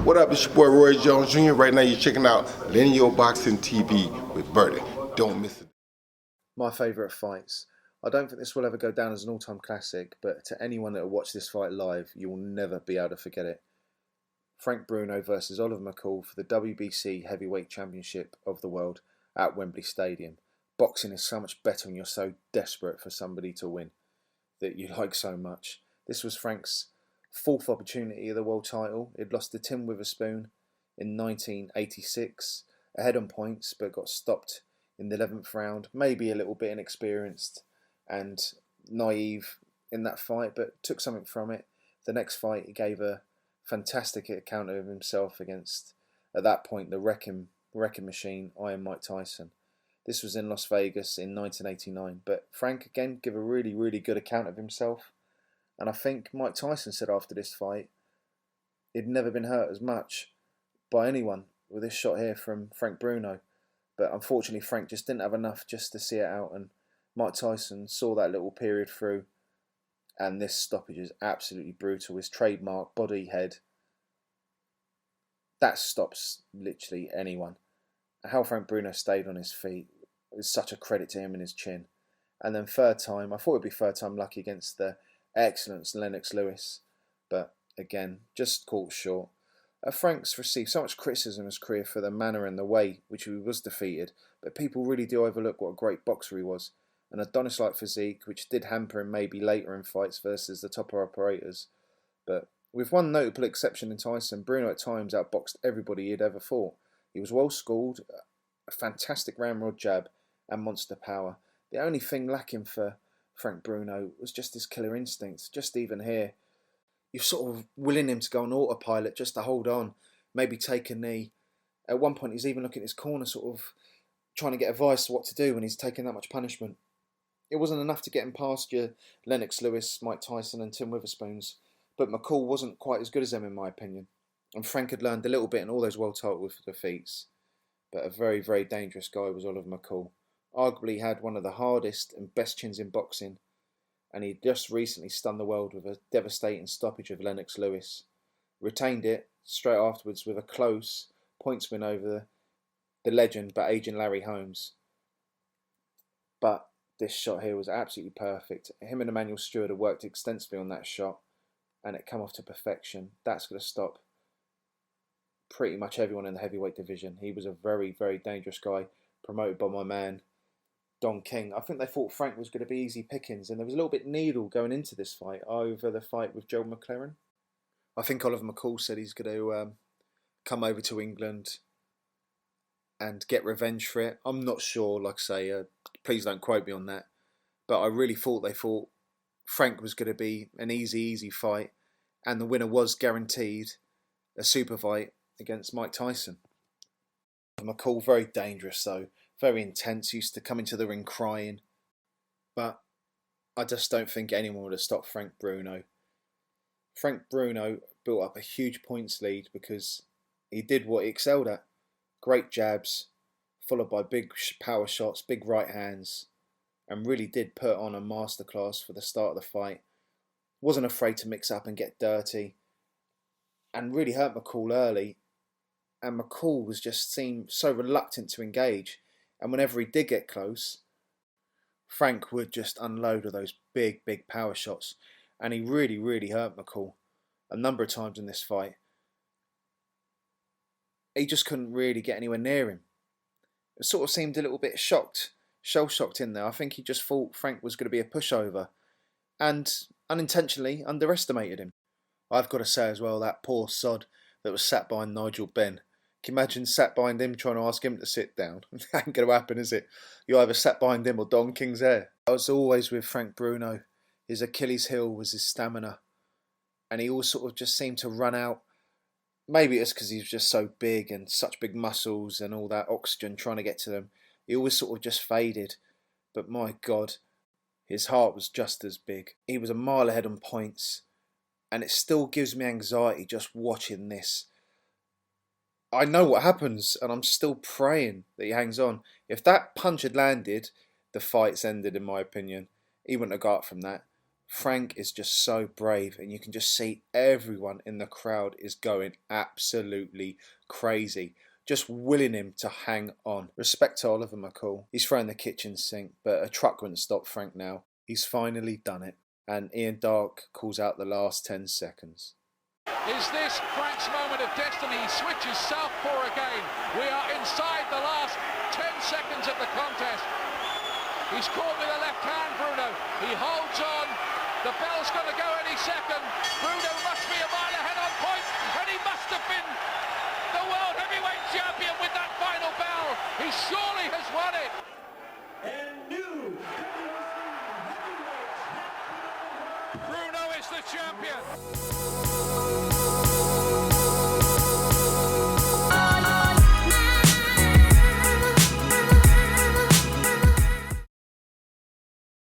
What up, it's your boy Roy Jones Jr. Right now you're checking out LinealBoxing TV with Birdie. Don't miss it. My favourite fights. I don't think this will ever go down as an all-time classic, but to anyone that will watch this fight live, you will never be able to forget it. Frank Bruno versus Oliver McCall for the WBC Heavyweight Championship of the world at Wembley Stadium. Boxing is so much better when you're so desperate for somebody to win that you like so much. This was Frank's fourth opportunity of the world title. He'd lost to Tim Witherspoon in 1986, ahead on points, but got stopped in the 11th round. Maybe a little bit inexperienced and naive in that fight, but took something from it. The next fight, he gave a fantastic account of himself against, at that point, the wrecking machine, Iron Mike Tyson. This was in Las Vegas in 1989, but Frank again gave a really, really good account of himself. And I think Mike Tyson said after this fight he'd never been hurt as much by anyone with this shot here from Frank Bruno. But unfortunately Frank just didn't have enough just to see it out, and Mike Tyson saw that little period through, and this stoppage is absolutely brutal. His trademark body head, that stops literally anyone. How Frank Bruno stayed on his feet is such a credit to him and his chin. And then third time, I thought it'd be third time lucky against the excellent Lennox Lewis, but again, just caught short. Frank's received so much criticism in his career for the manner and the way which he was defeated, but people really do overlook what a great boxer he was. An Adonis-like physique, which did hamper him maybe later in fights versus the top operators. But with one notable exception in Tyson, Bruno at times outboxed everybody he'd ever fought. He was well schooled, a fantastic ramrod jab and monster power. The only thing lacking for Frank Bruno was just his killer instinct. Just even here, you're sort of willing him to go on autopilot just to hold on, maybe take a knee. At one point he's even looking at his corner, sort of trying to get advice what to do when he's taking that much punishment. It wasn't enough to get him past your Lennox Lewis, Mike Tyson and Tim Witherspoons, but McCall wasn't quite as good as them in my opinion. And Frank had learned a little bit in all those world title defeats. But a very, very dangerous guy was Oliver McCall. Arguably had one of the hardest and best chins in boxing, and he just recently stunned the world with a devastating stoppage of Lennox Lewis. Retained it straight afterwards with a close points win over the legend but aging Larry Holmes. But this shot here was absolutely perfect. Him and Emmanuel Stewart had worked extensively on that shot, and it came off to perfection. That's going to stop pretty much everyone in the heavyweight division. He was a very, very dangerous guy, promoted by my man Don King. I think they thought Frank was going to be easy pickings, and there was a little bit needle going into this fight over the fight with Joe McLaren. I think Oliver McCall said he's going to come over to England and get revenge for it. I'm not sure, like I say, please don't quote me on that, but I really thought they thought Frank was going to be an easy fight, and the winner was guaranteed a super fight against Mike Tyson. McCall, very dangerous though, very intense, used to come into the ring crying, but I just don't think anyone would have stopped Frank Bruno. Frank Bruno built up a huge points lead because he did what he excelled at. Great jabs, followed by big power shots, big right hands, and really did put on a masterclass for the start of the fight. Wasn't afraid to mix up and get dirty, and really hurt McCall early. And McCall seemed so reluctant to engage. And whenever he did get close, Frank would just unload with those big power shots. And he really, really hurt McCall a number of times in this fight. He just couldn't really get anywhere near him. It sort of seemed a little bit shell-shocked in there. I think he just thought Frank was going to be a pushover and unintentionally underestimated him. I've got to say as well, that poor sod that was sat behind Nigel Benn. Can you imagine sat behind him trying to ask him to sit down? That ain't going to happen, is it? You either sat behind him or Don King's there. I was always with Frank Bruno. His Achilles heel was his stamina. And he always sort of just seemed to run out. Maybe it's because he was just so big and such big muscles and all that oxygen trying to get to them. He always sort of just faded. But my God, his heart was just as big. He was a mile ahead on points. And it still gives me anxiety just watching this. I know what happens, and I'm still praying that he hangs on. If that punch had landed, the fight's ended, in my opinion. He wouldn't have got up from that. Frank is just so brave, and you can just see everyone in the crowd is going absolutely crazy, just willing him to hang on. Respect to Oliver McCall. He's throwing the kitchen sink, but a truck wouldn't stop Frank now. He's finally done it, and Ian Darke calls out the last 10 seconds. Is this Frank's moment of destiny? He switches southpaw again. We are inside the last 10 seconds of the contest. He's caught with a left hand, Bruno. He holds on. The bell's going to go any second. Bruno must be a mile ahead on point, and he must have been the World Heavyweight Champion with that final bell. He surely has won it. And new Bruno is the champion.